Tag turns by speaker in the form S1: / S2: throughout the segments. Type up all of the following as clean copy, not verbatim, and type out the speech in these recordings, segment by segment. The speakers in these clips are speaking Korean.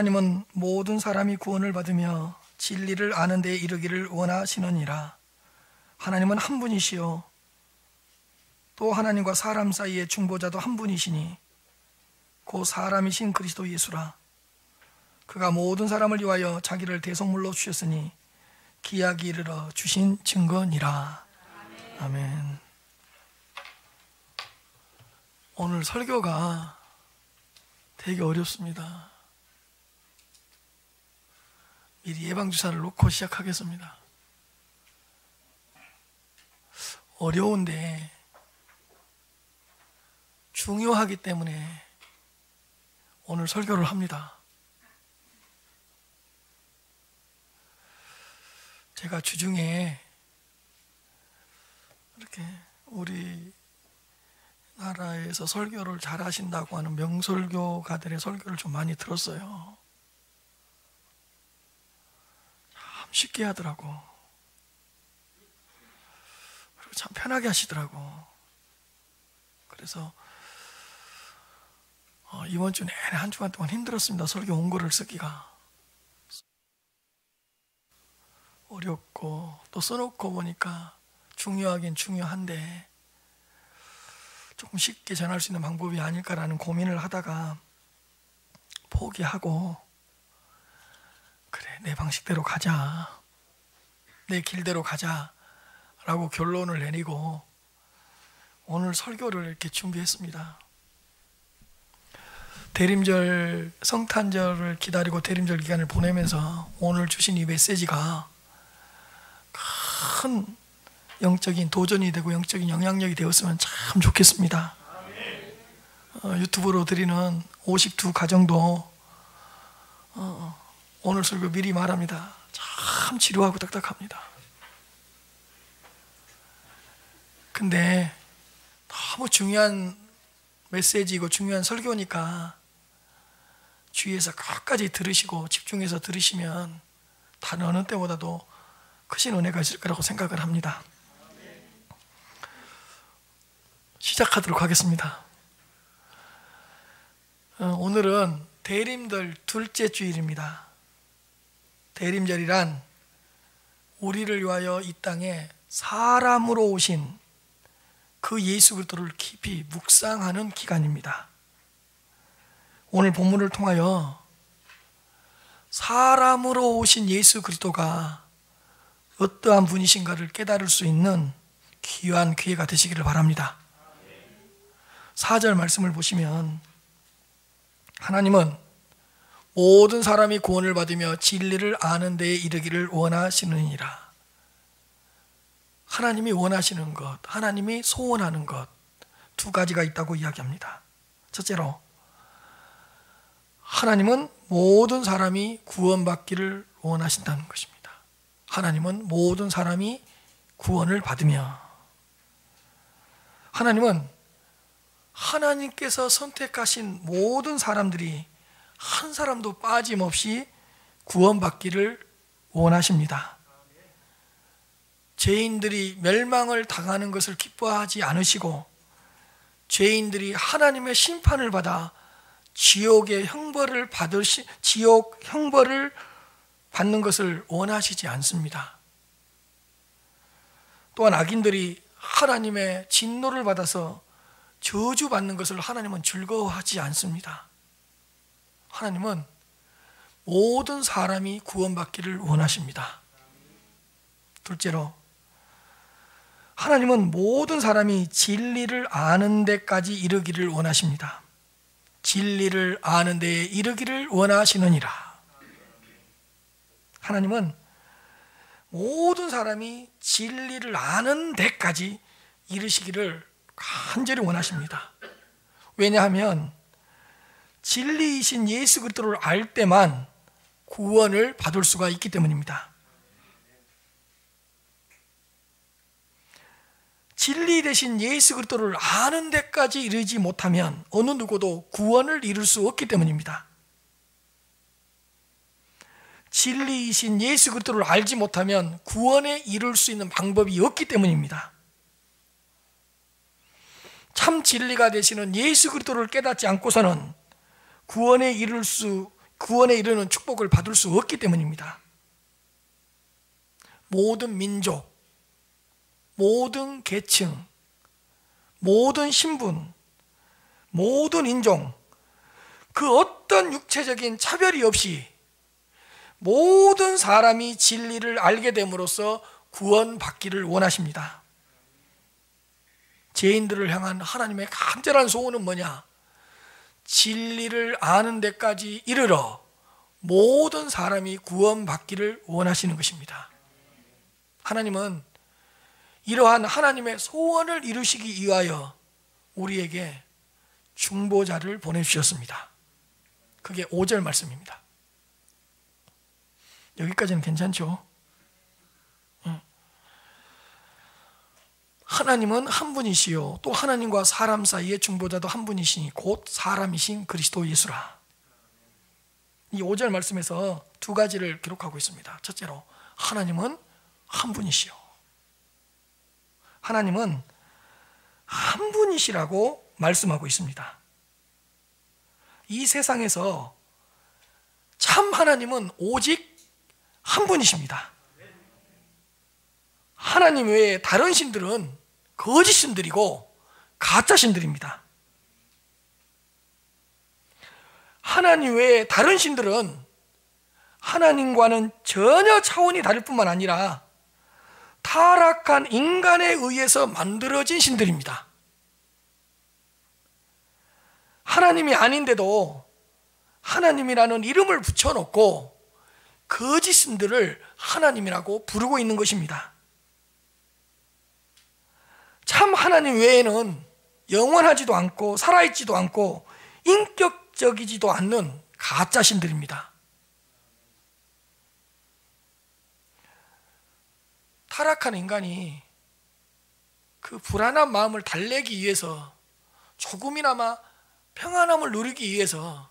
S1: 하나님은 모든 사람이 구원을 받으며 진리를 아는 데 이르기를 원하시느니라. 하나님은 한 분이시요 또 하나님과 사람 사이의 중보자도 한 분이시니 곧 사람이신 그리스도 예수라. 그가 모든 사람을 위하여 자기를 대속물로 주셨으니 기약이 이르러 주신 증거니라. 아멘. 오늘 설교가 되게 어렵습니다. 미리 예방주사를 놓고 시작하겠습니다. 어려운데 중요하기 때문에 오늘 설교를 합니다. 제가 주중에 이렇게 우리 나라에서 설교를 잘 하신다고 하는 명설교가들의 설교를 좀 많이 들었어요. 참 쉽게 하더라고. 그리고 참 편하게 하시더라고. 그래서 이번 주 내내 한 주간 동안 힘들었습니다. 설교 원고를 쓰기가. 어렵고 또 써놓고 보니까 중요하긴 중요한데 조금 쉽게 전할 수 있는 방법이 아닐까라는 고민을 하다가 포기하고, 그래 내 방식대로 가자, 내 길대로 가자 라고 결론을 내리고 오늘 설교를 이렇게 준비했습니다. 대림절 성탄절을 기다리고 대림절 기간을 보내면서 오늘 주신 이 메시지가 큰 영적인 도전이 되고 영적인 영향력이 되었으면 참 좋겠습니다. 유튜브로 드리는 52가정도 오늘 설교 미리 말합니다. 참 지루하고 딱딱합니다. 근데 너무 중요한 메시지이고 중요한 설교니까 주위에서 끝까지 들으시고 집중해서 들으시면 다른 어느 때보다도 크신 은혜가 있을 거라고 생각을 합니다. 시작하도록 하겠습니다. 오늘은 대림절 둘째 주일입니다. 대림절이란 우리를 위하여 이 땅에 사람으로 오신 그 예수 그리스도를 깊이 묵상하는 기간입니다. 오늘 본문을 통하여 사람으로 오신 예수 그리스도가 어떠한 분이신가를 깨달을 수 있는 귀한 기회가 되시기를 바랍니다. 4절 말씀을 보시면 하나님은 모든 사람이 구원을 받으며 진리를 아는 데에 이르기를 원하시느니라. 하나님이 원하시는 것, 하나님이 소원하는 것 두 가지가 있다고 이야기합니다. 첫째로 하나님은 모든 사람이 구원받기를 원하신다는 것입니다. 하나님은 모든 사람이 구원을 받으며, 하나님은 하나님께서 선택하신 모든 사람들이 한 사람도 빠짐없이 구원받기를 원하십니다. 죄인들이 멸망을 당하는 것을 기뻐하지 않으시고 죄인들이 하나님의 심판을 받아 지옥 형벌을 받는 것을 원하시지 않습니다. 또한 악인들이 하나님의 진노를 받아서 저주받는 것을 하나님은 즐거워하지 않습니다. 하나님은 모든 사람이 구원받기를 원하십니다. 둘째로 하나님은 모든 사람이 진리를 아는 데까지 이르기를 원하십니다. 진리를 아는 데에 이르기를 원하시느니라. 하나님은 모든 사람이 진리를 아는 데까지 이르시기를 간절히 원하십니다. 왜냐하면 진리이신 예수 그리스도를 알 때만 구원을 받을 수가 있기 때문입니다. 진리 되신 예수 그리스도를 아는 데까지 이르지 못하면 어느 누구도 구원을 이룰 수 없기 때문입니다. 진리이신 예수 그리스도를 알지 못하면 구원에 이룰 수 있는 방법이 없기 때문입니다. 참 진리가 되시는 예수 그리스도를 깨닫지 않고서는 구원에 이룰 수 구원에 이르는 축복을 받을 수 없기 때문입니다. 모든 민족, 모든 계층, 모든 신분, 모든 인종, 그 어떤 육체적인 차별이 없이 모든 사람이 진리를 알게 됨으로써 구원받기를 원하십니다. 죄인들을 향한 하나님의 간절한 소원은 뭐냐? 진리를 아는 데까지 이르러 모든 사람이 구원받기를 원하시는 것입니다. 하나님은 이러한 하나님의 소원을 이루시기 위하여 우리에게 중보자를 보내주셨습니다. 그게 5절 말씀입니다. 여기까지는 괜찮죠? 하나님은 한 분이시요 또 하나님과 사람 사이의 중보자도 한 분이시니 곧 사람이신 그리스도 예수라. 이 5절 말씀에서 두 가지를 기록하고 있습니다. 첫째로 하나님은 한 분이시요, 하나님은 한 분이시라고 말씀하고 있습니다. 이 세상에서 참 하나님은 오직 한 분이십니다. 하나님 외에 다른 신들은 거짓 신들이고 가짜 신들입니다. 하나님 외에 다른 신들은 하나님과는 전혀 차원이 다를 뿐만 아니라 타락한 인간에 의해서 만들어진 신들입니다. 하나님이 아닌데도 하나님이라는 이름을 붙여놓고 거짓 신들을 하나님이라고 부르고 있는 것입니다. 참 하나님 외에는 영원하지도 않고 살아있지도 않고 인격적이지도 않는 가짜 신들입니다. 타락한 인간이 그 불안한 마음을 달래기 위해서 조금이나마 평안함을 누리기 위해서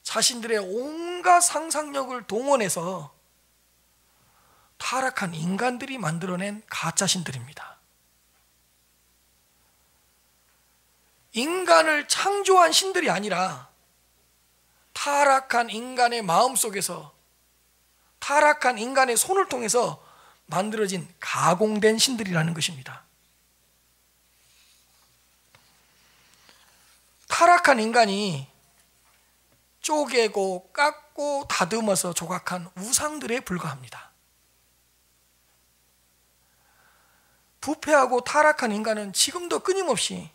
S1: 자신들의 온갖 상상력을 동원해서 타락한 인간들이 만들어낸 가짜 신들입니다. 인간을 창조한 신들이 아니라 타락한 인간의 마음속에서 타락한 인간의 손을 통해서 만들어진 가공된 신들이라는 것입니다. 타락한 인간이 쪼개고 깎고 다듬어서 조각한 우상들에 불과합니다. 부패하고 타락한 인간은 지금도 끊임없이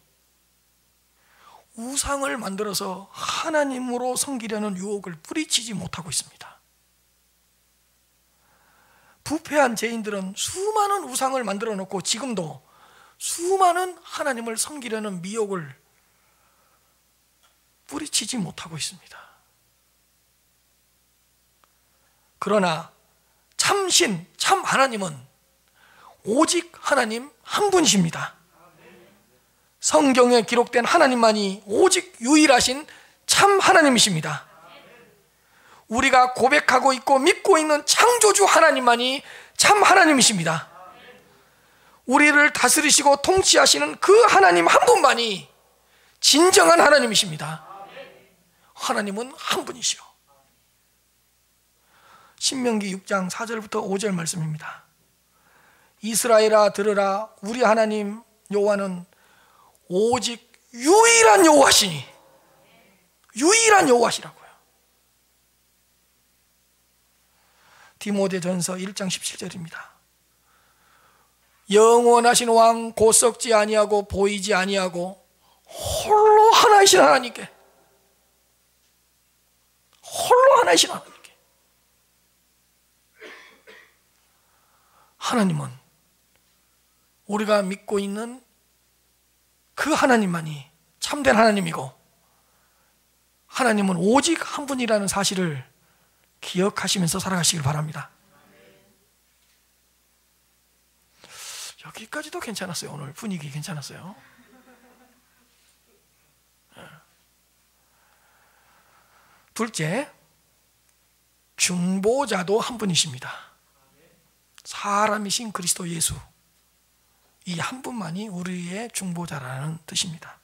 S1: 우상을 만들어서 하나님으로 섬기려는 유혹을 뿌리치지 못하고 있습니다. 부패한 죄인들은 수많은 우상을 만들어 놓고 지금도 수많은 하나님을 섬기려는 미혹을 뿌리치지 못하고 있습니다. 그러나 참신, 참 하나님은 오직 하나님 한 분이십니다. 성경에 기록된 하나님만이 오직 유일하신 참 하나님이십니다. 우리가 고백하고 있고 믿고 있는 창조주 하나님만이 참 하나님이십니다. 우리를 다스리시고 통치하시는 그 하나님 한 분만이 진정한 하나님이십니다. 하나님은 한 분이시오. 신명기 6장 4절부터 5절 말씀입니다. 이스라엘아 들으라, 우리 하나님 여호와는 오직 유일한 여호와시니, 유일한 여호와시라고요. 디모데전서 1장 17절입니다. 영원하신 왕 곧 썩지 아니하고 보이지 아니하고 홀로 하나이신 하나님께, 홀로 하나이신 하나님께, 하나님은 우리가 믿고 있는 그 하나님만이 참된 하나님이고, 하나님은 오직 한 분이라는 사실을 기억하시면서 살아가시길 바랍니다. 여기까지도 괜찮았어요. 오늘 분위기 괜찮았어요. 둘째, 중보자도 한 분이십니다. 사람이신 그리스도 예수, 이 한 분만이 우리의 중보자라는 뜻입니다.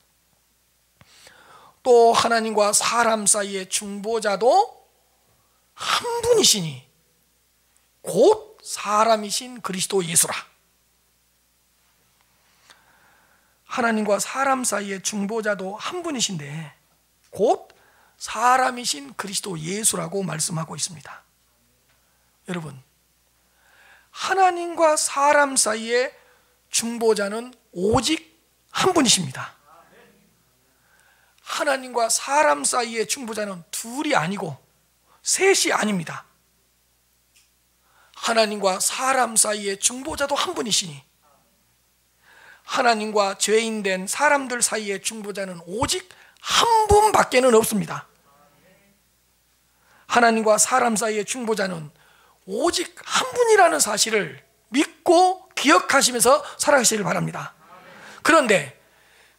S1: 또 하나님과 사람 사이의 중보자도 한 분이시니 곧 사람이신 그리스도 예수라. 하나님과 사람 사이의 중보자도 한 분이신데 곧 사람이신 그리스도 예수라고 말씀하고 있습니다. 여러분, 하나님과 사람 사이의 중보자는 오직 한 분이십니다. 하나님과 사람 사이의 중보자는 둘이 아니고 셋이 아닙니다. 하나님과 사람 사이의 중보자도 한 분이시니 하나님과 죄인된 사람들 사이의 중보자는 오직 한 분밖에는 없습니다. 하나님과 사람 사이의 중보자는 오직 한 분이라는 사실을 믿고 기억하시면서 살아가시길 바랍니다. 그런데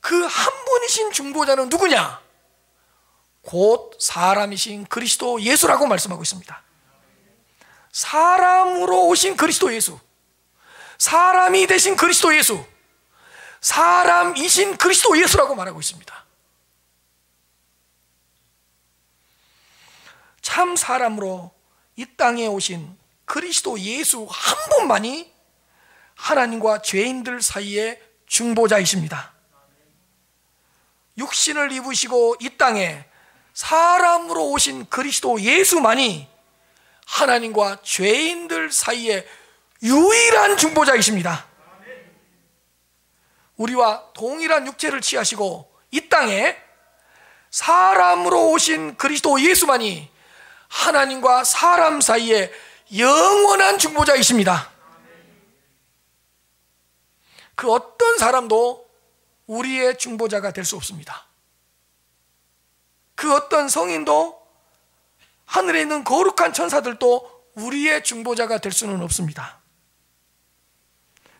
S1: 그 한 분이신 중보자는 누구냐? 곧 사람이신 그리스도 예수라고 말씀하고 있습니다. 사람으로 오신 그리스도 예수, 사람이 되신 그리스도 예수, 사람이신 그리스도 예수라고 말하고 있습니다. 참 사람으로 이 땅에 오신 그리스도 예수 한 분만이 하나님과 죄인들 사이의 중보자이십니다. 육신을 입으시고 이 땅에 사람으로 오신 그리스도 예수만이 하나님과 죄인들 사이의 유일한 중보자이십니다. 우리와 동일한 육체를 취하시고 이 땅에 사람으로 오신 그리스도 예수만이 하나님과 사람 사이의 영원한 중보자이십니다. 그 어떤 사람도 우리의 중보자가 될 수 없습니다. 그 어떤 성인도 하늘에 있는 거룩한 천사들도 우리의 중보자가 될 수는 없습니다.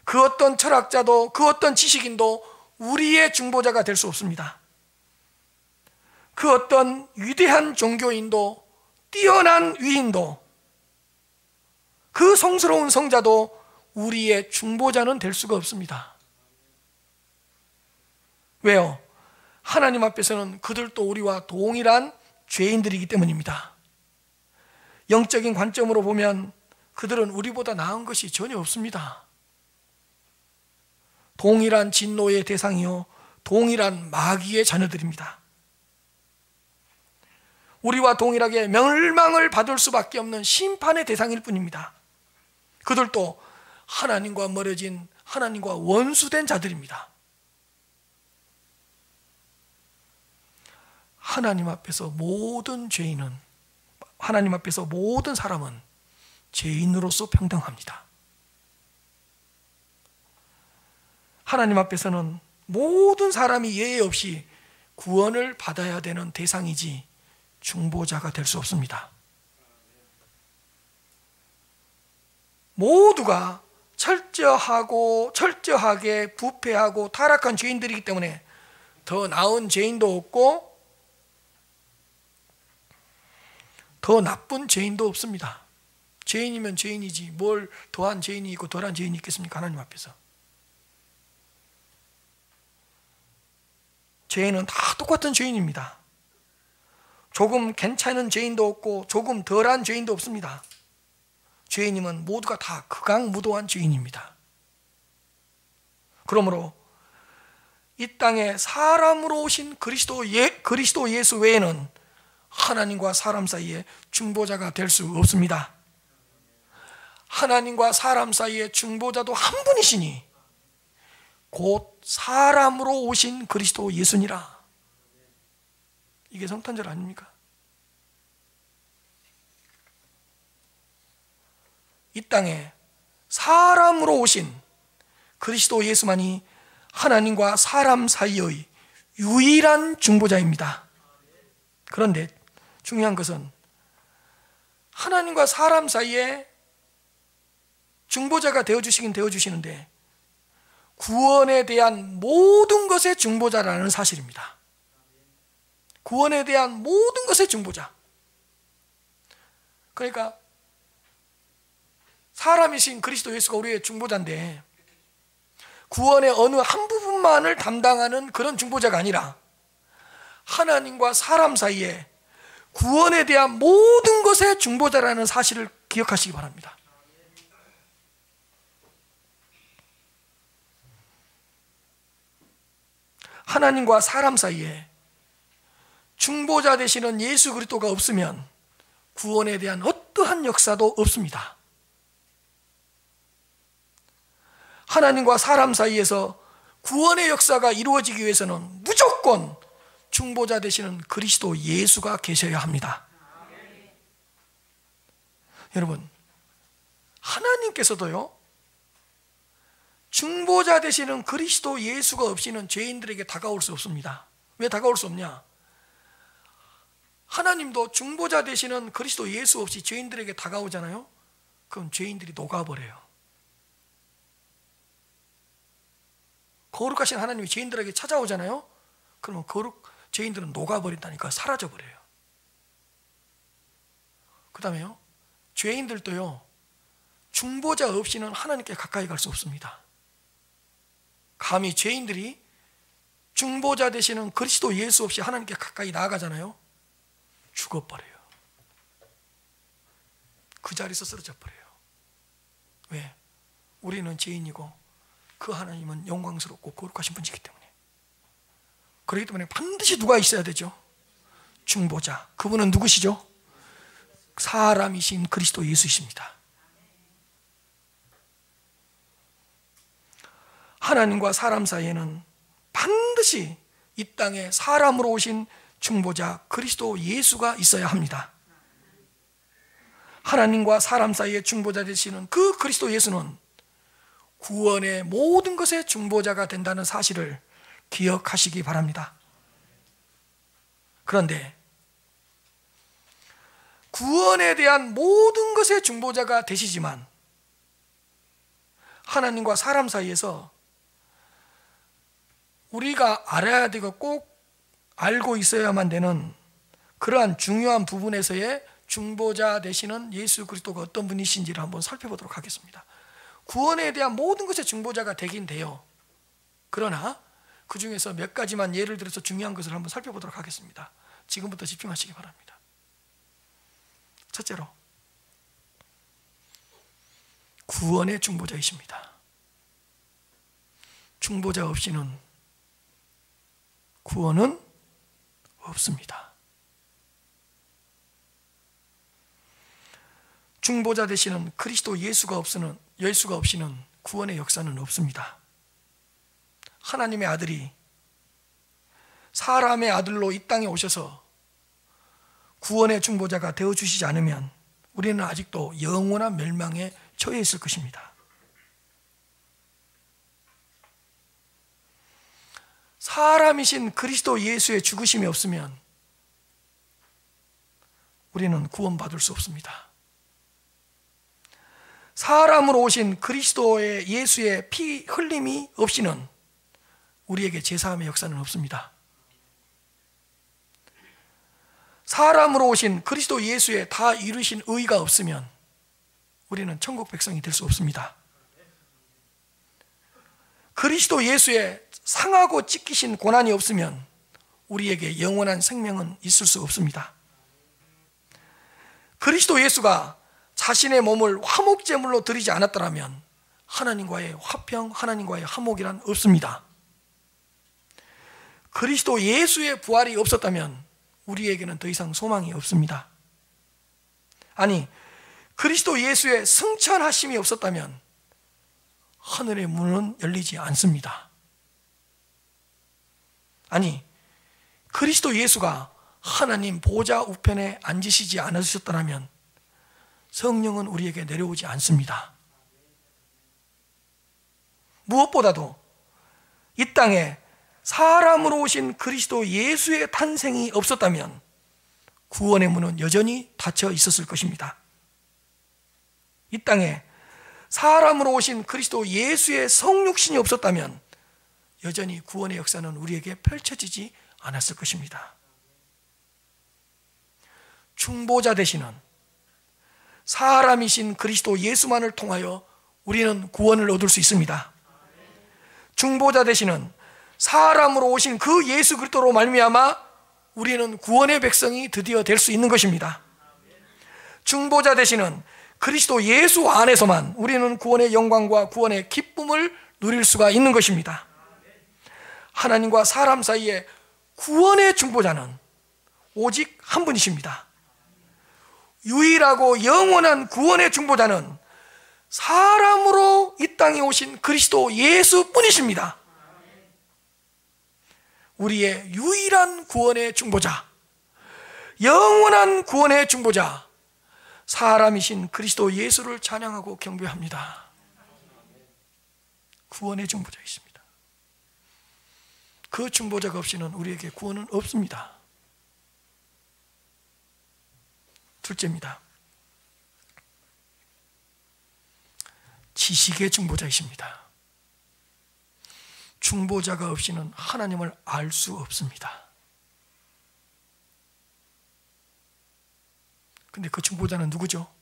S1: 그 어떤 철학자도 그 어떤 지식인도 우리의 중보자가 될 수 없습니다. 그 어떤 위대한 종교인도 뛰어난 위인도 그 성스러운 성자도 우리의 중보자는 될 수가 없습니다. 왜요? 하나님 앞에서는 그들도 우리와 동일한 죄인들이기 때문입니다. 영적인 관점으로 보면 그들은 우리보다 나은 것이 전혀 없습니다. 동일한 진노의 대상이요 동일한 마귀의 자녀들입니다. 우리와 동일하게 멸망을 받을 수밖에 없는 심판의 대상일 뿐입니다. 그들도 하나님과 멀어진 하나님과 원수된 자들입니다. 하나님 앞에서 모든 죄인은, 하나님 앞에서 모든 사람은 죄인으로서 평등합니다. 하나님 앞에서는 모든 사람이 예외 없이 구원을 받아야 되는 대상이지 중보자가 될 수 없습니다. 모두가 철저하게 부패하고 타락한 죄인들이기 때문에 더 나은 죄인도 없고 더 나쁜 죄인도 없습니다. 죄인이면 죄인이지 뭘 더한 죄인이 있고 덜한 죄인이 있겠습니까? 하나님 앞에서. 죄인은 다 똑같은 죄인입니다. 조금 괜찮은 죄인도 없고 조금 덜한 죄인도 없습니다. 죄인이면 모두가 다 극악무도한 죄인입니다. 그러므로 이 땅에 사람으로 오신 그리스도 예수 외에는 하나님과 사람 사이에 중보자가 될 수 없습니다. 하나님과 사람 사이의 중보자도 한 분이시니 곧 사람으로 오신 그리스도 예수니라. 이게 성탄절 아닙니까? 이 땅에 사람으로 오신 그리스도 예수만이 하나님과 사람 사이의 유일한 중보자입니다. 그런데 중요한 것은 하나님과 사람 사이에 중보자가 되어주시긴 되어주시는데 구원에 대한 모든 것의 중보자라는 사실입니다. 구원에 대한 모든 것의 중보자. 그러니까 사람이신 그리스도 예수가 우리의 중보자인데 구원의 어느 한 부분만을 담당하는 그런 중보자가 아니라 하나님과 사람 사이에 구원에 대한 모든 것의 중보자라는 사실을 기억하시기 바랍니다. 하나님과 사람 사이에 중보자 되시는 예수 그리스도가 없으면 구원에 대한 어떠한 역사도 없습니다. 하나님과 사람 사이에서 구원의 역사가 이루어지기 위해서는 무조건 중보자 되시는 그리스도 예수가 계셔야 합니다. 여러분, 하나님께서도요, 중보자 되시는 그리스도 예수가 없이는 죄인들에게 다가올 수 없습니다. 왜 다가올 수 없냐? 하나님도 중보자 되시는 그리스도 예수 없이 죄인들에게 다가오잖아요. 그럼 죄인들이 녹아버려요. 거룩하신 하나님이 죄인들에게 찾아오잖아요. 그러면 죄인들은 녹아버린다니까, 사라져버려요. 그 다음에요, 죄인들도요, 중보자 없이는 하나님께 가까이 갈 수 없습니다. 감히 죄인들이 중보자 되시는 그리스도 예수 없이 하나님께 가까이 나아가잖아요. 죽어버려요. 그 자리에서 쓰러져 버려요. 왜? 우리는 죄인이고 그 하나님은 영광스럽고 거룩하신 분이기 때문에. 그렇기 때문에 반드시 누가 있어야 되죠? 중보자. 그분은 누구시죠? 사람이신 그리스도 예수이십니다. 하나님과 사람 사이에는 반드시 이 땅에 사람으로 오신 중보자 그리스도 예수가 있어야 합니다. 하나님과 사람 사이의 중보자 되시는 그 그리스도 예수는 구원의 모든 것의 중보자가 된다는 사실을 기억하시기 바랍니다. 그런데 구원에 대한 모든 것의 중보자가 되시지만 하나님과 사람 사이에서 우리가 알아야 되고 꼭 알고 있어야만 되는 그러한 중요한 부분에서의 중보자 되시는 예수 그리스도가 어떤 분이신지를 한번 살펴보도록 하겠습니다. 구원에 대한 모든 것의 중보자가 되긴 돼요. 그러나 그 중에서 몇 가지만 예를 들어서 중요한 것을 한번 살펴보도록 하겠습니다. 지금부터 집중하시기 바랍니다. 첫째로, 구원의 중보자이십니다. 중보자 없이는 구원은 없습니다. 중보자 되시는 그리스도 예수가 없이는 구원의 역사는 없습니다. 하나님의 아들이 사람의 아들로 이 땅에 오셔서 구원의 중보자가 되어주시지 않으면 우리는 아직도 영원한 멸망에 처해 있을 것입니다. 사람이신 그리스도 예수의 죽으심이 없으면 우리는 구원받을 수 없습니다. 사람으로 오신 그리스도의 예수의 피 흘림이 없이는 우리에게 제사함의 역사는 없습니다. 사람으로 오신 그리스도 예수의 다 이루신 의가 없으면 우리는 천국 백성이 될 수 없습니다. 그리스도 예수의 상하고 찢기신 고난이 없으면 우리에게 영원한 생명은 있을 수 없습니다. 그리스도 예수가 자신의 몸을 화목제물로 드리지 않았더라면 하나님과의 화평, 하나님과의 화목이란 없습니다. 그리스도 예수의 부활이 없었다면 우리에게는 더 이상 소망이 없습니다. 아니, 그리스도 예수의 승천하심이 없었다면 하늘의 문은 열리지 않습니다. 아니, 그리스도 예수가 하나님 보좌 우편에 앉으시지 않으셨더라면 성령은 우리에게 내려오지 않습니다. 무엇보다도 이 땅에 사람으로 오신 그리스도 예수의 탄생이 없었다면 구원의 문은 여전히 닫혀 있었을 것입니다. 이 땅에 사람으로 오신 그리스도 예수의 성육신이 없었다면 여전히 구원의 역사는 우리에게 펼쳐지지 않았을 것입니다. 중보자 되시는 사람이신 그리스도 예수만을 통하여 우리는 구원을 얻을 수 있습니다. 중보자 되시는 사람으로 오신 그 예수 그리스도로 말미암아 우리는 구원의 백성이 드디어 될 수 있는 것입니다. 중보자 되시는 그리스도 예수 안에서만 우리는 구원의 영광과 구원의 기쁨을 누릴 수가 있는 것입니다. 하나님과 사람 사이의 구원의 중보자는 오직 한 분이십니다. 유일하고 영원한 구원의 중보자는 사람으로 이 땅에 오신 그리스도 예수뿐이십니다. 우리의 유일한 구원의 중보자, 영원한 구원의 중보자, 사람이신 그리스도 예수를 찬양하고 경배합니다. 구원의 중보자이십니다. 그 중보자가 없이는 우리에게 구원은 없습니다. 둘째입니다. 지식의 중보자이십니다. 중보자가 없이는 하나님을 알 수 없습니다. 근데 그 중보자는 누구죠?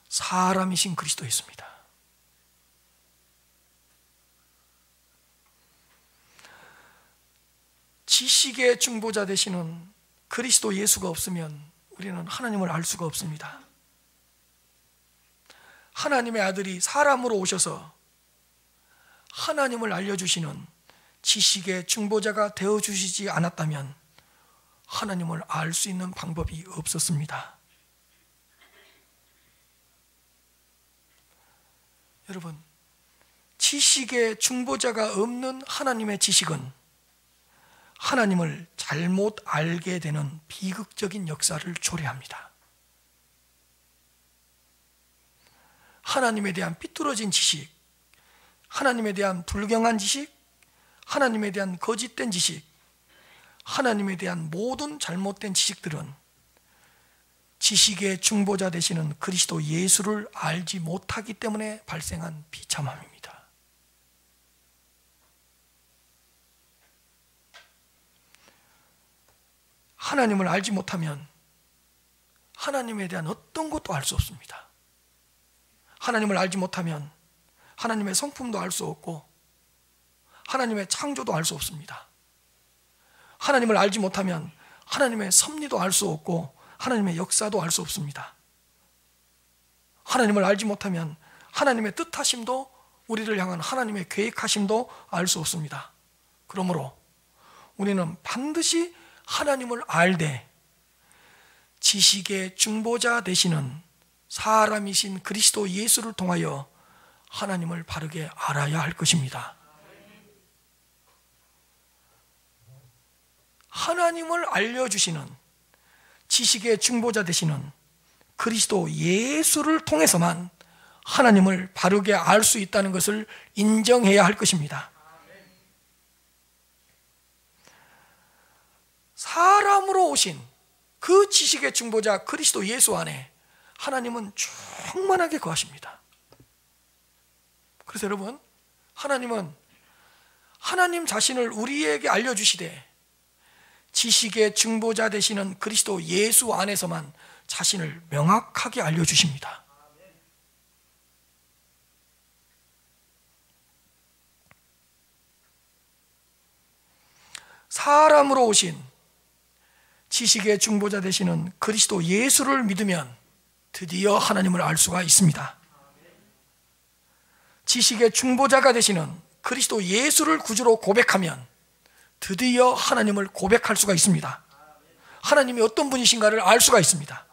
S1: 사람이신 그리스도였습니다. 지식의 중보자 되시는 그리스도 예수가 없으면 우리는 하나님을 알 수가 없습니다. 하나님의 아들이 사람으로 오셔서 하나님을 알려주시는 지식의 중보자가 되어주시지 않았다면 하나님을 알 수 있는 방법이 없었습니다. 여러분, 지식의 중보자가 없는 하나님의 지식은 하나님을 잘못 알게 되는 비극적인 역사를 초래합니다. 하나님에 대한 삐뚤어진 지식, 하나님에 대한 불경한 지식, 하나님에 대한 거짓된 지식, 하나님에 대한 모든 잘못된 지식들은 지식의 중보자 되시는 그리스도 예수를 알지 못하기 때문에 발생한 비참함입니다. 하나님을 알지 못하면 하나님에 대한 어떤 것도 알 수 없습니다. 하나님을 알지 못하면 하나님의 성품도 알 수 없고 하나님의 창조도 알 수 없습니다. 하나님을 알지 못하면 하나님의 섭리도 알 수 없고 하나님의 역사도 알 수 없습니다. 하나님을 알지 못하면 하나님의 뜻하심도 우리를 향한 하나님의 계획하심도 알 수 없습니다. 그러므로 우리는 반드시 하나님을 알되 지식의 중보자 되시는 사람이신 그리스도 예수를 통하여 하나님을 바르게 알아야 할 것입니다. 하나님을 알려주시는 지식의 중보자 되시는 그리스도 예수를 통해서만 하나님을 바르게 알 수 있다는 것을 인정해야 할 것입니다. 사람으로 오신 그 지식의 중보자 그리스도 예수 안에 하나님은 충만하게 거하십니다. 그래서 여러분, 하나님은 하나님 자신을 우리에게 알려주시되 지식의 중보자 되시는 그리스도 예수 안에서만 자신을 명확하게 알려주십니다. 사람으로 오신 지식의 중보자 되시는 그리스도 예수를 믿으면 드디어 하나님을 알 수가 있습니다. 지식의 중보자가 되시는 그리스도 예수를 구주로 고백하면 드디어 하나님을 고백할 수가 있습니다. 하나님이 어떤 분이신가를 알 수가 있습니다.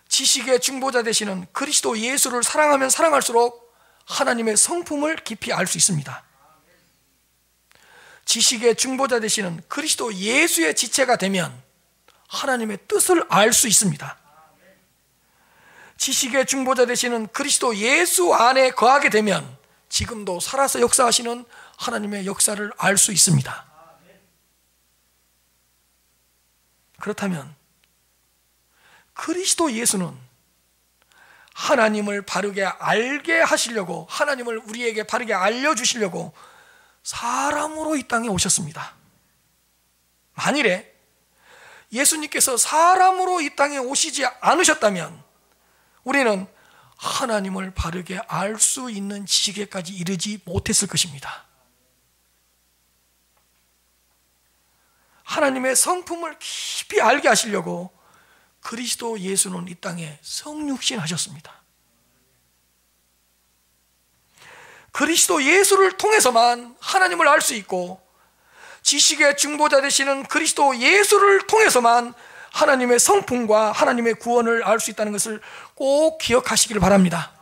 S1: 지식의 중보자 되시는 그리스도 예수를 사랑하면 사랑할수록 하나님의 성품을 깊이 알 수 있습니다. 지식의 중보자 되시는 그리스도 예수의 지체가 되면 하나님의 뜻을 알 수 있습니다. 지식의 중보자 되시는 그리스도 예수 안에 거하게 되면 지금도 살아서 역사하시는 하나님의 역사를 알 수 있습니다. 그렇다면 그리스도 예수는 하나님을 바르게 알게 하시려고, 하나님을 우리에게 바르게 알려주시려고 사람으로 이 땅에 오셨습니다. 만일에 예수님께서 사람으로 이 땅에 오시지 않으셨다면 우리는 하나님을 바르게 알 수 있는 지식에까지 이르지 못했을 것입니다. 하나님의 성품을 깊이 알게 하시려고 그리스도 예수는 이 땅에 성육신 하셨습니다. 그리스도 예수를 통해서만 하나님을 알 수 있고, 지식의 중보자 되시는 그리스도 예수를 통해서만 하나님의 성품과 하나님의 구원을 알 수 있다는 것을 꼭 기억하시기를 바랍니다.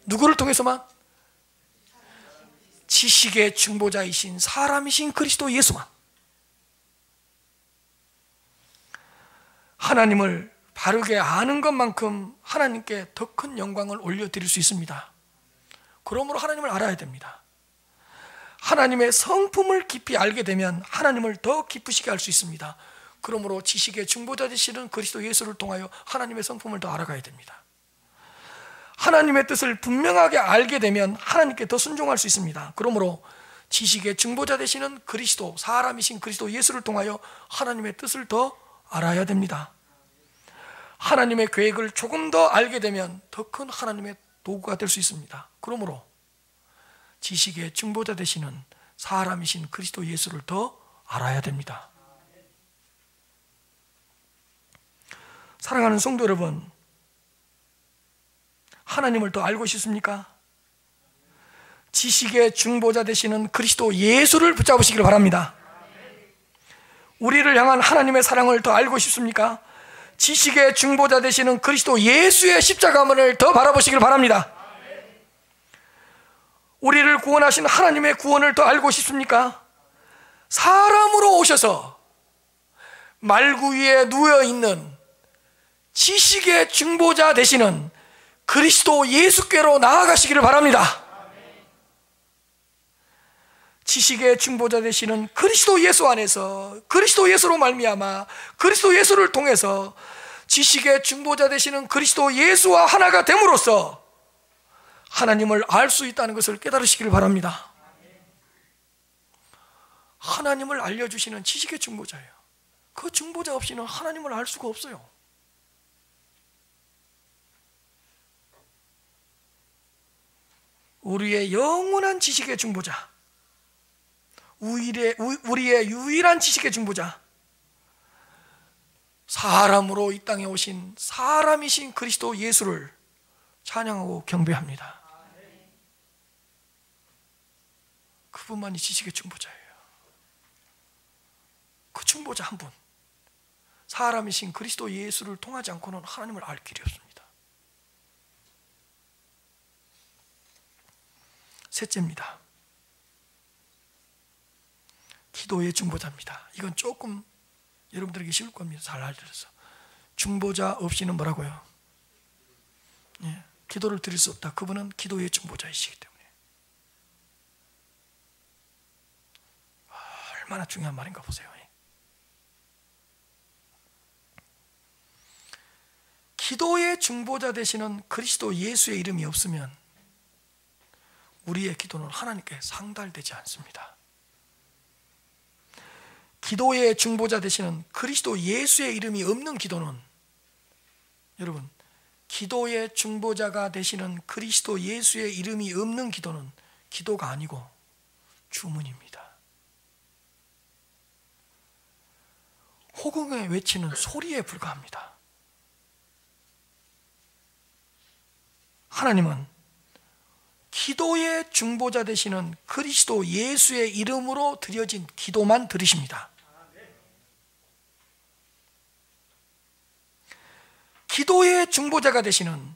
S1: 누구를 통해서만? 지식의 중보자이신 사람이신 그리스도 예수만. 하나님을 바르게 아는 것만큼 하나님께 더 큰 영광을 올려드릴 수 있습니다. 그러므로 하나님을 알아야 됩니다. 하나님의 성품을 깊이 알게 되면 하나님을 더 기쁘시게 할 수 있습니다. 그러므로 지식의 중보자 되시는 그리스도 예수를 통하여 하나님의 성품을 더 알아가야 됩니다. 하나님의 뜻을 분명하게 알게 되면 하나님께 더 순종할 수 있습니다. 그러므로 지식의 중보자 되시는 그리스도, 사람이신 그리스도 예수를 통하여 하나님의 뜻을 더 알아야 됩니다. 하나님의 계획을 조금 더 알게 되면 더 큰 하나님의 도구가 될 수 있습니다. 그러므로 지식의 중보자 되시는 사람이신 그리스도 예수를 더 알아야 됩니다. 사랑하는 성도 여러분, 하나님을 더 알고 싶습니까? 지식의 중보자 되시는 그리스도 예수를 붙잡으시기를 바랍니다. 우리를 향한 하나님의 사랑을 더 알고 싶습니까? 지식의 중보자 되시는 그리스도 예수의 십자가문을 더 바라보시길 바랍니다. 우리를 구원하신 하나님의 구원을 더 알고 싶습니까? 사람으로 오셔서 말구 위에 누워있는 지식의 중보자 되시는 그리스도 예수께로 나아가시기를 바랍니다. 지식의 중보자 되시는 그리스도 예수 안에서, 그리스도 예수로 말미암아 그리스도 예수를 통해서 지식의 중보자 되시는 그리스도 예수와 하나가 됨으로써 하나님을 알 수 있다는 것을 깨달으시기를 바랍니다. 하나님을 알려주시는 지식의 중보자예요. 그 중보자 없이는 하나님을 알 수가 없어요. 우리의 영원한 지식의 중보자, 우리의 유일한 지식의 중보자, 사람으로 이 땅에 오신 사람이신 그리스도 예수를 찬양하고 경배합니다. 그분만이 지식의 중보자예요. 그 중보자 한 분, 사람이신 그리스도 예수를 통하지 않고는 하나님을 알 길이 없습니다. 셋째입니다. 기도의 중보자입니다. 이건 조금 여러분들에게 쉬울 겁니다. 잘 알려서. 중보자 없이는 뭐라고요? 예, 기도를 드릴 수 없다. 그분은 기도의 중보자이시기 때문에. 얼마나 중요한 말인가 보세요. 기도의 중보자 되시는 그리스도 예수의 이름이 없으면 우리의 기도는 하나님께 상달되지 않습니다. 기도의 중보자 되시는 그리스도 예수의 이름이 없는 기도는, 여러분, 기도의 중보자가 되시는 그리스도 예수의 이름이 없는 기도는 기도가 아니고 주문입니다. 호공에 외치는 소리에 불과합니다. 하나님은 기도의 중보자 되시는 그리스도 예수의 이름으로 드려진 기도만 들으십니다. 기도의 중보자가 되시는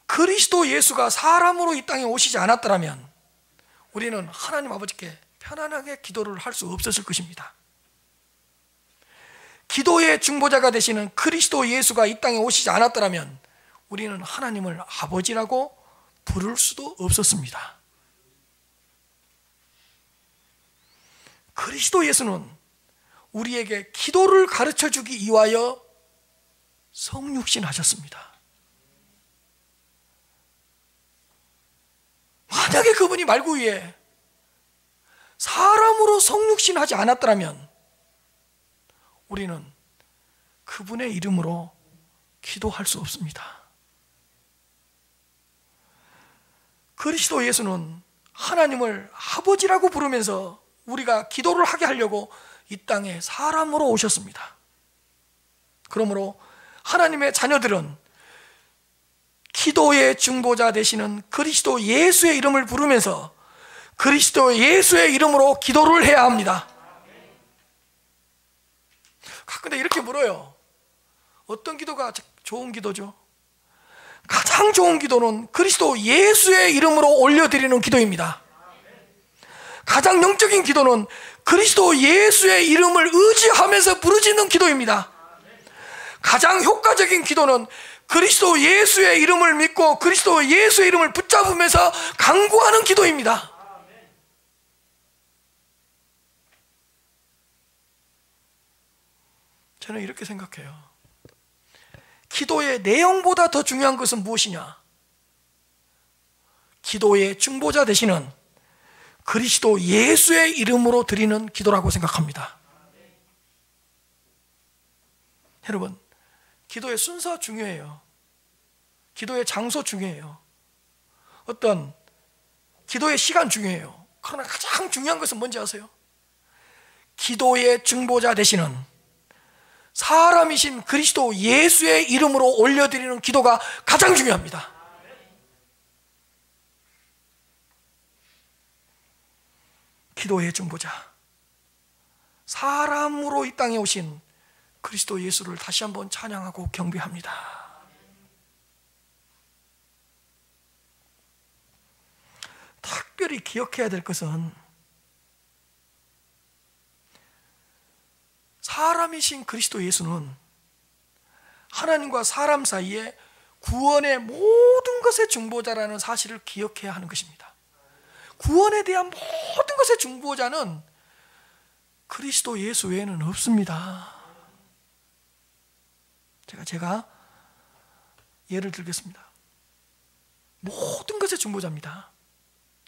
S1: 그리스도 예수가 사람으로 이 땅에 오시지 않았더라면 우리는 하나님 아버지께 편안하게 기도를 할 수 없었을 것입니다. 기도의 중보자가 되시는 그리스도 예수가 이 땅에 오시지 않았더라면 우리는 하나님을 아버지라고 부를 수도 없었습니다. 그리스도 예수는 우리에게 기도를 가르쳐 주기 위하여 성육신 하셨습니다. 만약에 그분이 말구 위에 사람으로 성육신 하지 않았더라면 우리는 그분의 이름으로 기도할 수 없습니다. 그리스도 예수는 하나님을 아버지라고 부르면서 우리가 기도를 하게 하려고 이 땅에 사람으로 오셨습니다. 그러므로 하나님의 자녀들은 기도의 중보자 되시는 그리스도 예수의 이름을 부르면서 그리스도 예수의 이름으로 기도를 해야 합니다. 근데 이렇게 물어요. 어떤 기도가 좋은 기도죠? 가장 좋은 기도는 그리스도 예수의 이름으로 올려드리는 기도입니다. 가장 영적인 기도는 그리스도 예수의 이름을 의지하면서 부르짖는 기도입니다. 가장 효과적인 기도는 그리스도 예수의 이름을 믿고 그리스도 예수의 이름을 붙잡으면서 간구하는 기도입니다. 저는 이렇게 생각해요. 기도의 내용보다 더 중요한 것은 무엇이냐? 기도의 중보자 되시는 그리스도 예수의 이름으로 드리는 기도라고 생각합니다. 여러분, 기도의 순서 중요해요. 기도의 장소 중요해요. 어떤 기도의 시간 중요해요. 그러나 가장 중요한 것은 뭔지 아세요? 기도의 중보자 되시는 사람이신 그리스도 예수의 이름으로 올려드리는 기도가 가장 중요합니다. 기도의 중보자, 사람으로 이 땅에 오신 그리스도 예수를 다시 한번 찬양하고 경배합니다. 특별히 기억해야 될 것은 사람이신 그리스도 예수는 하나님과 사람 사이에 구원의 모든 것의 중보자라는 사실을 기억해야 하는 것입니다. 구원에 대한 모든 것의 중보자는 그리스도 예수 외에는 없습니다. 제가 예를 들겠습니다. 모든 것의 중보자입니다.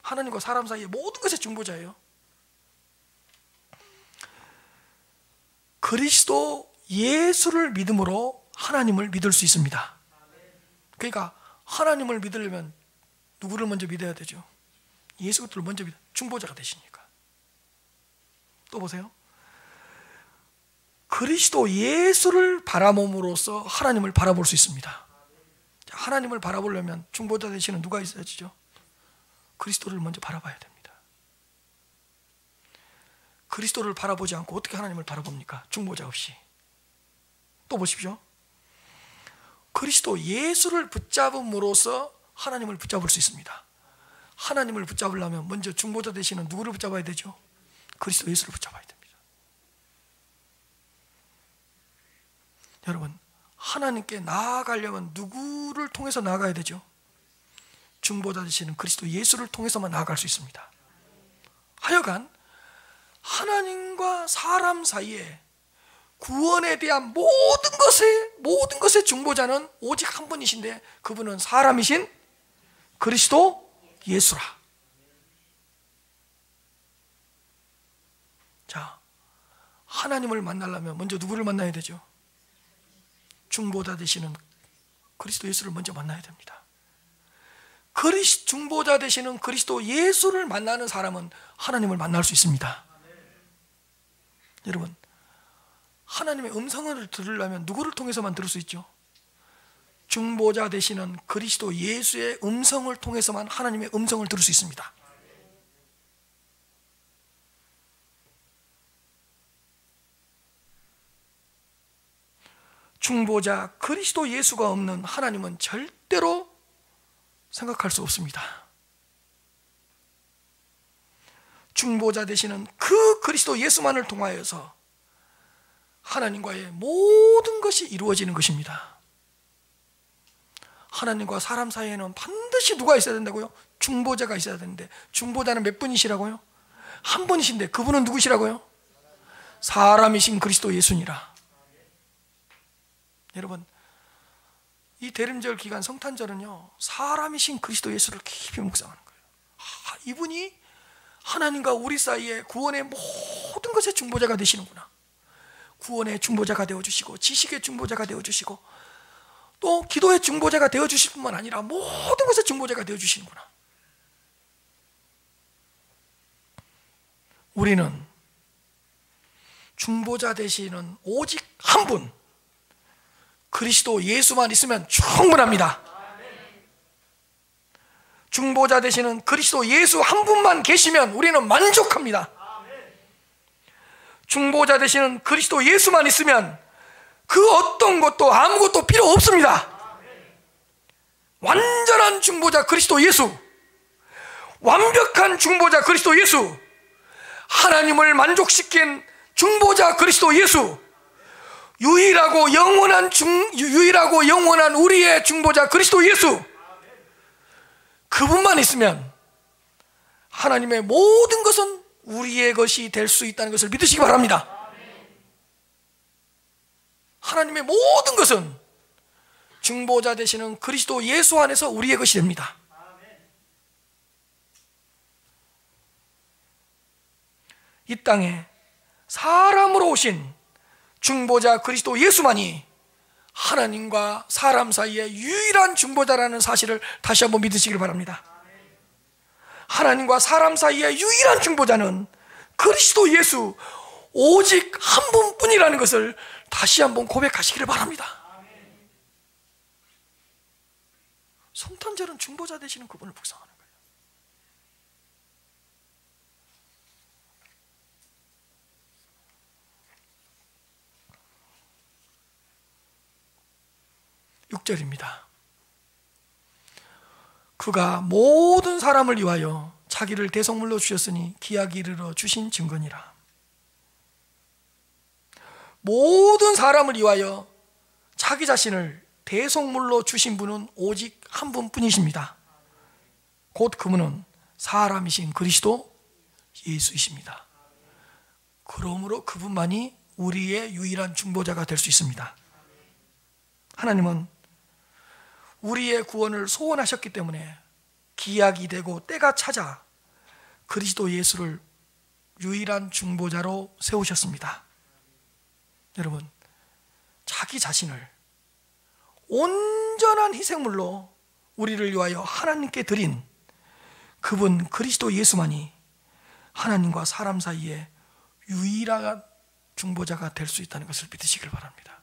S1: 하나님과 사람 사이의 모든 것의 중보자예요. 그리스도 예수를 믿음으로 하나님을 믿을 수 있습니다. 그러니까 하나님을 믿으려면 누구를 먼저 믿어야 되죠? 예수 그리스도를 먼저 믿어, 중보자가 되시니까. 또 보세요. 그리스도 예수를 바라봄으로써 하나님을 바라볼 수 있습니다. 하나님을 바라보려면 중보자 되시는 누가 있어야죠? 그리스도를 먼저 바라봐야 됩니다. 그리스도를 바라보지 않고 어떻게 하나님을 바라봅니까? 중보자 없이. 또 보십시오. 그리스도 예수를 붙잡음으로써 하나님을 붙잡을 수 있습니다. 하나님을 붙잡으려면 먼저 중보자 되시는 누구를 붙잡아야 되죠? 그리스도 예수를 붙잡아야 됩니다. 여러분, 하나님께 나아가려면 누구를 통해서 나아가야 되죠? 중보자 되시는 그리스도 예수를 통해서만 나아갈 수 있습니다. 하여간 하나님과 사람 사이에 구원에 대한 모든 것의 중보자는 오직 한 분이신데 그분은 사람이신 그리스도 예수라. 자, 하나님을 만나려면 먼저 누구를 만나야 되죠? 중보자 되시는 그리스도 예수를 먼저 만나야 됩니다. 중보자 되시는 그리스도 예수를 만나는 사람은 하나님을 만날 수 있습니다. 여러분, 하나님의 음성을 들으려면 누구를 통해서만 들을 수 있죠? 중보자 되시는 그리스도 예수의 음성을 통해서만 하나님의 음성을 들을 수 있습니다. 중보자 그리스도 예수가 없는 하나님은 절대로 생각할 수 없습니다. 중보자 되시는 그 그리스도 예수만을 통하여서 하나님과의 모든 것이 이루어지는 것입니다. 하나님과 사람 사이에는 반드시 누가 있어야 된다고요? 중보자가 있어야 되는데 중보자는 몇 분이시라고요? 한 분이신데 그분은 누구시라고요? 사람이신 그리스도 예수니라. 여러분, 이 대림절 기간 성탄절은요, 사람이신 그리스도 예수를 깊이 묵상하는 거예요. 이분이 하나님과 우리 사이에 구원의 모든 것의 중보자가 되시는구나. 구원의 중보자가 되어주시고 지식의 중보자가 되어주시고 또 기도의 중보자가 되어주실 뿐만 아니라 모든 것의 중보자가 되어주시는구나. 우리는 중보자 되시는 오직 한 분, 그리스도 예수만 있으면 충분합니다. 중보자 되시는 그리스도 예수 한 분만 계시면 우리는 만족합니다. 중보자 되시는 그리스도 예수만 있으면 그 어떤 것도 아무것도 필요 없습니다. 완전한 중보자 그리스도 예수, 완벽한 중보자 그리스도 예수, 하나님을 만족시킨 중보자 그리스도 예수, 유일하고 영원한 우리의 중보자 그리스도 예수, 그분만 있으면 하나님의 모든 것은 우리의 것이 될 수 있다는 것을 믿으시기 바랍니다. 하나님의 모든 것은 중보자 되시는 그리스도 예수 안에서 우리의 것이 됩니다. 이 땅에 사람으로 오신 중보자 그리스도 예수만이 하나님과 사람 사이의 유일한 중보자라는 사실을 다시 한번 믿으시길 바랍니다. 하나님과 사람 사이의 유일한 중보자는 그리스도 예수 오직 한 분뿐이라는 것을 다시 한번 고백하시기를 바랍니다. 성탄절은 중보자 되시는 그분을 묵상하는 거예요. 6절입니다. 그가 모든 사람을 위하여 자기를 대속물로 주셨으니 기약이 이르러 주신 증거니라. 모든 사람을 위하여 자기 자신을 대속물로 주신 분은 오직 한 분뿐이십니다. 곧 그분은 사람이신 그리스도 예수이십니다. 그러므로 그분만이 우리의 유일한 중보자가 될 수 있습니다. 하나님은 우리의 구원을 소원하셨기 때문에 기약이 되고 때가 찾아 그리스도 예수를 유일한 중보자로 세우셨습니다. 여러분, 자기 자신을 온전한 희생물로 우리를 위하여 하나님께 드린 그분 그리스도 예수만이 하나님과 사람 사이에 유일한 중보자가 될 수 있다는 것을 믿으시길 바랍니다.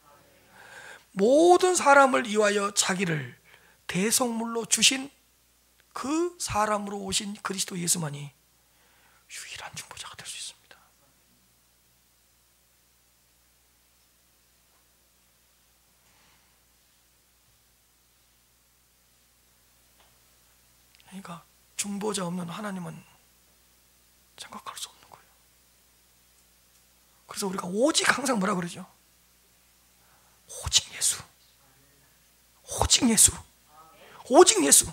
S1: 모든 사람을 위하여 자기를 대속물로 주신 그 사람으로 오신 그리스도 예수만이 유일한 중보자가 될 수 있습니다. 그러니까 중보자 없는 하나님은 생각할 수 없는 거예요. 그래서 우리가 오직 항상 뭐라 그러죠? 오직 예수, 오직 예수, 오직 예수.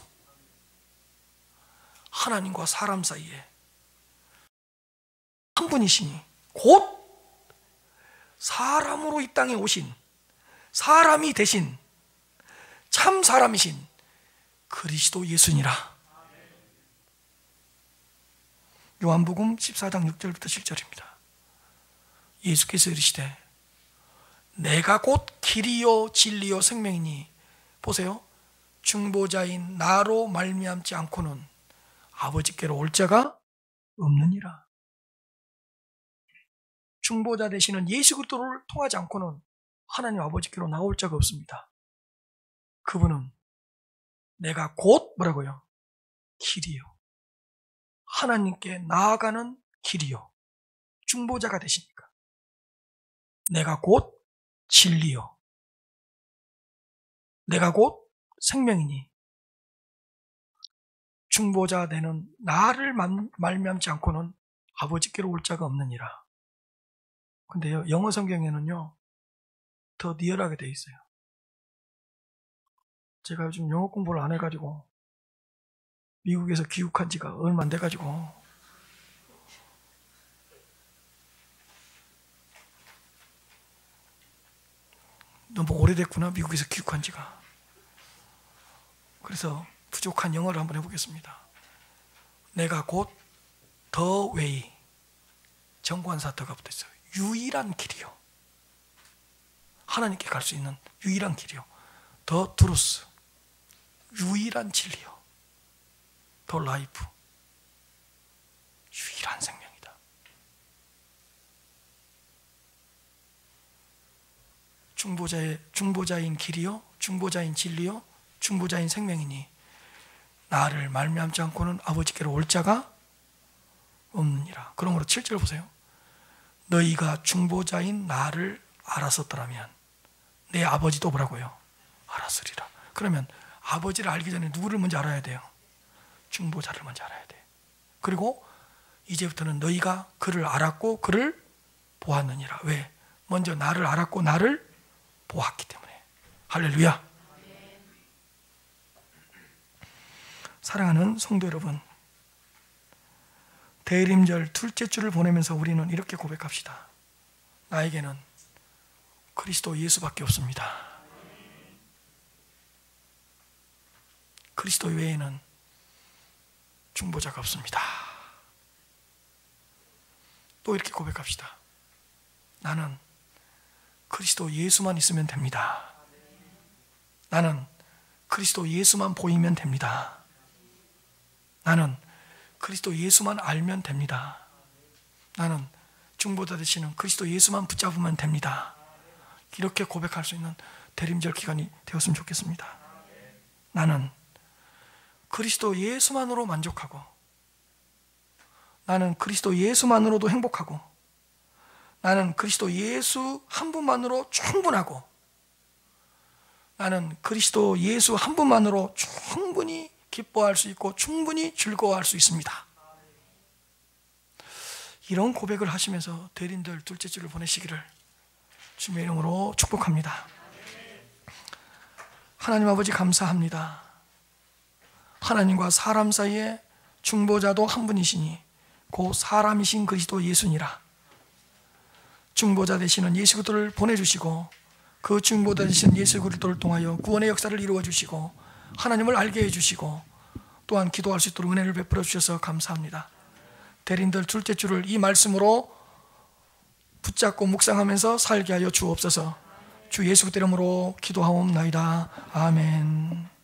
S1: 하나님과 사람 사이에 한 분이시니 곧 사람으로 이 땅에 오신, 사람이 되신 참 사람이신 그리스도 예수니라. 요한복음 14장 6절부터 7절입니다. 예수께서 이르시되 내가 곧 길이요 진리요 생명이니 보세요, 중보자인 나로 말미암지 않고는 아버지께로 올 자가 없느니라. 중보자 되시는 예수 그리스도를 통하지 않고는 하나님 아버지께로 나올 자가 없습니다. 그분은 내가 곧 뭐라고요? 길이요, 하나님께 나아가는 길이요, 중보자가 되시니까. 내가 곧 진리요, 내가 곧 생명이니 중보자 되는 나를 말미암지 않고는 아버지께로 올 자가 없느니라. 근데요, 영어 성경에는요 더 리얼하게 돼 있어요. 제가 요즘 영어 공부를 안 해가지고 미국에서 귀국한 지가 얼마 안 돼가지고 너무 오래됐구나, 미국에서 귀국한 지가. 그래서 부족한 영어를 한번 해보겠습니다. 내가 곧 더 웨이, 정관사터가 붙어있어요. 유일한 길이요, 하나님께 갈 수 있는 유일한 길이요. 더 트루스, 유일한 진리요. 더 라이프, 유일한 생명이다. 중보자인 길이요, 중보자인 진리요, 중보자인 생명이니 나를 말미암지 않고는 아버지께로 올 자가 없느니라. 그러므로 7절 보세요. 너희가 중보자인 나를 알았었더라면 내 아버지도 뭐라고요? 알았으리라. 그러면 아버지를 알기 전에 누구를 먼저 알아야 돼요? 중보자를 먼저 알아야 돼. 그리고 이제부터는 너희가 그를 알았고 그를 보았느니라. 왜? 먼저 나를 알았고 나를 보았기 때문에. 할렐루야. 사랑하는 성도 여러분, 대림절 둘째 주를 보내면서 우리는 이렇게 고백합시다. 나에게는 그리스도 예수밖에 없습니다. 그리스도 외에는 중보자가 없습니다. 또 이렇게 고백합시다. 나는 그리스도 예수만 있으면 됩니다. 나는 그리스도 예수만 보이면 됩니다. 나는 그리스도 예수만 알면 됩니다. 나는 중보자 되시는 그리스도 예수만 붙잡으면 됩니다. 이렇게 고백할 수 있는 대림절 기간이 되었으면 좋겠습니다. 나는 그리스도 예수만으로 만족하고, 나는 그리스도 예수만으로도 행복하고, 나는 그리스도 예수 한 분만으로 충분하고, 나는 그리스도 예수 한 분만으로 충분히 기뻐할 수 있고 충분히 즐거워할 수 있습니다. 이런 고백을 하시면서 대림절 둘째 주를 보내시기를 주님의 이름으로 축복합니다. 하나님 아버지 감사합니다. 하나님과 사람 사이에 중보자도 한 분이시니 곧 사람이신 그리스도 예수니라. 중보자 되시는 예수 그리스도를 보내주시고 그 중보자 되시는 예수 그리스도를 통하여 구원의 역사를 이루어 주시고 하나님을 알게 해주시고 또한 기도할 수 있도록 은혜를 베풀어 주셔서 감사합니다. 대림절 둘째 주를 이 말씀으로 붙잡고 묵상하면서 살게 하여 주옵소서. 주 예수 그리스도 이름으로 기도하옵나이다. 아멘.